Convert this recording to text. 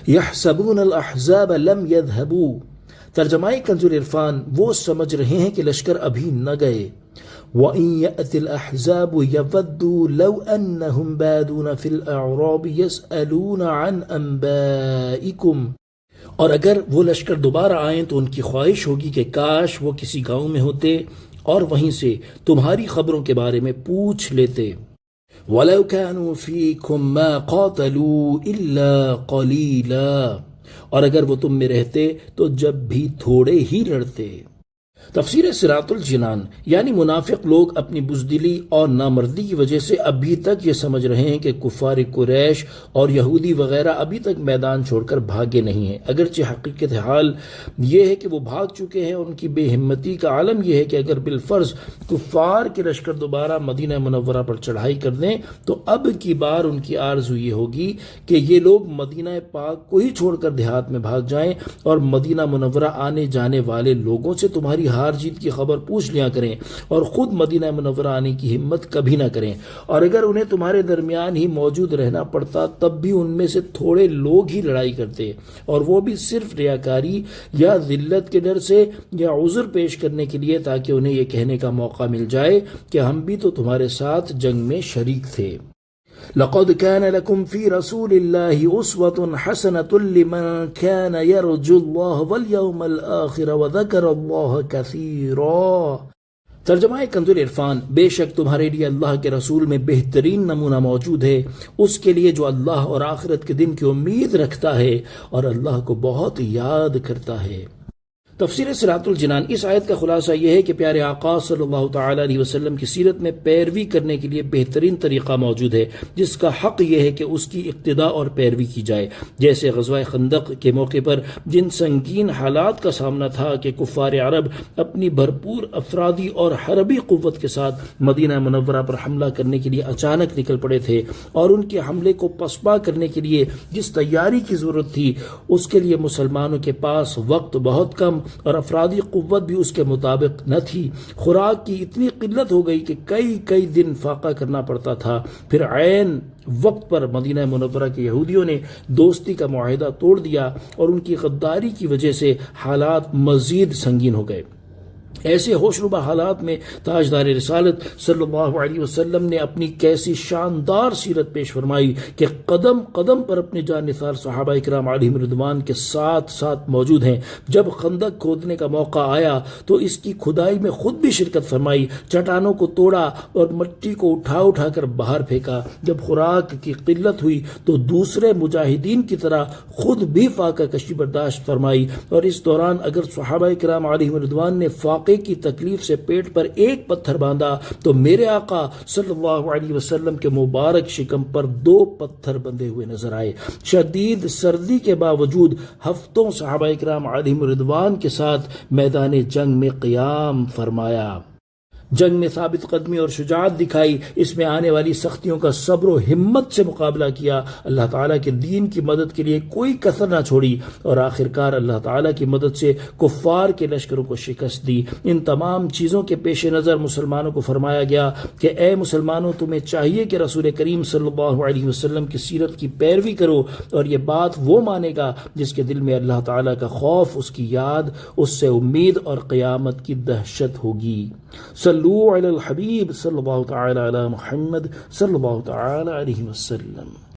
یحسبون الاحزاب لم یذهبوا، ترجمہ کنز العرفان، وہ سمجھ رہے ہیں کہ لشکر ابھی نہ گئے۔ وَإِن يَأْتِ الْأَحْزَابُ يَوَدُّوا لَوْ أَنَّهُمْ بَادُونَ فِي الْأَعْرَابِ يَسْأَلُونَ عَنْ أَنْبَائِكُمْ، اور اگر وہ لشکر دوبارہ آئیں تو ان کی خواہش ہوگی کہ کاش وہ کسی گاؤں میں ہوتے اور وہیں سے تمہاری خبروں کے بارے میں پوچھ لیتے۔ وَلَوْ كَانُوا فِيكُمْ مَا قَاتَلُوا إِلَّا قَلِيلًا، اور اگر وہ تم میں رہتے تو جب بھی تھوڑے ہی لڑتے۔ تفسیر صراط الجنان، یعنی منافق لوگ اپنی بزدلی اور نامردی کی وجہ سے ابھی تک یہ سمجھ رہے ہیں کہ کفار قریش اور یہودی وغیرہ ابھی تک میدان چھوڑ کر بھاگے نہیں ہیں، اگرچہ حقیقت حال یہ ہے کہ وہ بھاگ چکے ہیں۔ ان کی بے ہمتی کا عالم یہ ہے کہ اگر بالفرض کفار کے لشکر دوبارہ مدینہ منورہ پر چڑھائی کر دیں تو اب کی بار ان کی آرزو یہ ہوگی کہ یہ لوگ مدینہ پاک کو ہی چھوڑ کر دیہات میں بھاگ جائیں اور مدینہ منورہ آنے جانے والے لوگوں سے تمہاری ہار جیت کی خبر پوچھ لیا کریں اور خود مدینہ منورہ آنے کی ہمت کبھی نہ کریں، اور اگر انہیں تمہارے درمیان ہی موجود رہنا پڑتا تب بھی ان میں سے تھوڑے لوگ ہی لڑائی کرتے، اور وہ بھی صرف ریاکاری یا ذلت کے ڈر سے یا عذر پیش کرنے کے لیے تاکہ انہیں یہ کہنے کا موقع مل جائے کہ ہم بھی تو تمہارے ساتھ جنگ میں شریک تھے۔ لقد كان لكم في رسول الله أسوة حسنة لمن كان يرجو الله واليوم الآخر وذكر الله كثيرا، ترجمہ کنز العرفان، بے شک تمہارے لیے اللہ کے رسول میں بہترین نمونہ موجود ہے اس کے لیے جو اللہ اور آخرت کے دن کی امید رکھتا ہے اور اللہ کو بہت یاد کرتا ہے۔ تفسیر صراط الجنان، اس آیت کا خلاصہ یہ ہے کہ پیارے آقا صلی اللہ تعالی علیہ وسلم کی سیرت میں پیروی کرنے کے لیے بہترین طریقہ موجود ہے جس کا حق یہ ہے کہ اس کی اقتداء اور پیروی کی جائے، جیسے غزوہ خندق کے موقع پر جن سنگین حالات کا سامنا تھا کہ کفار عرب اپنی بھرپور افرادی اور حربی قوت کے ساتھ مدینہ منورہ پر حملہ کرنے کے لیے اچانک نکل پڑے تھے، اور ان کے حملے کو پسپا کرنے کے لیے جس تیاری کی ضرورت تھی اس کے لیے مسلمانوں کے پاس وقت بہت کم اور افرادی قوت بھی اس کے مطابق نہ تھی۔ خوراک کی اتنی قلت ہو گئی کہ کئی دن فاقہ کرنا پڑتا تھا۔ پھر عین وقت پر مدینہ منورہ کے یہودیوں نے دوستی کا معاہدہ توڑ دیا اور ان کی غداری کی وجہ سے حالات مزید سنگین ہو گئے۔ ایسے ہوشربا حالات میں تاجدار رسالت صلی اللہ علیہ وسلم نے اپنی کیسی شاندار سیرت پیش فرمائی کہ قدم قدم پر اپنے جان نثار صحابہ کرام علیہم رضوان کے ساتھ موجود ہیں۔ جب خندق کھودنے کا موقع آیا تو اس کی کھدائی میں خود بھی شرکت فرمائی، چٹانوں کو توڑا اور مٹی کو اٹھا کر باہر پھینکا۔ جب خوراک کی قلت ہوئی تو دوسرے مجاہدین کی طرح خود بھی فاقہ کشی برداشت فرمائی، اور اس دوران اگر صحابہ کرام علیہم رضوان نے فاقے کی تکلیف سے پیٹ پر ایک پتھر باندھا تو میرے آقا صلی اللہ علیہ وسلم کے مبارک شکم پر 2 پتھر بندھے ہوئے نظر آئے۔ شدید سردی کے باوجود ہفتوں صحابہ کرام علیہم رضوان کے ساتھ میدان جنگ میں قیام فرمایا، جنگ میں ثابت قدمی اور شجاعت دکھائی، اس میں آنے والی سختیوں کا صبر و ہمت سے مقابلہ کیا، اللہ تعالیٰ کے دین کی مدد کے لیے کوئی کسر نہ چھوڑی، اور آخرکار اللہ تعالیٰ کی مدد سے کفار کے لشکروں کو شکست دی۔ ان تمام چیزوں کے پیش نظر مسلمانوں کو فرمایا گیا کہ اے مسلمانوں، تمہیں چاہیے کہ رسول کریم صلی اللہ علیہ وسلم کی سیرت کی پیروی کرو، اور یہ بات وہ مانے گا جس کے دل میں اللہ تعالیٰ کا خوف، اس کی یاد، اس سے امید اور قیامت کی دہشت ہوگی۔ صلو علی الحبیب صلی اللہ تعالی علی محمد صلی اللہ تعالی علیہ وسلم۔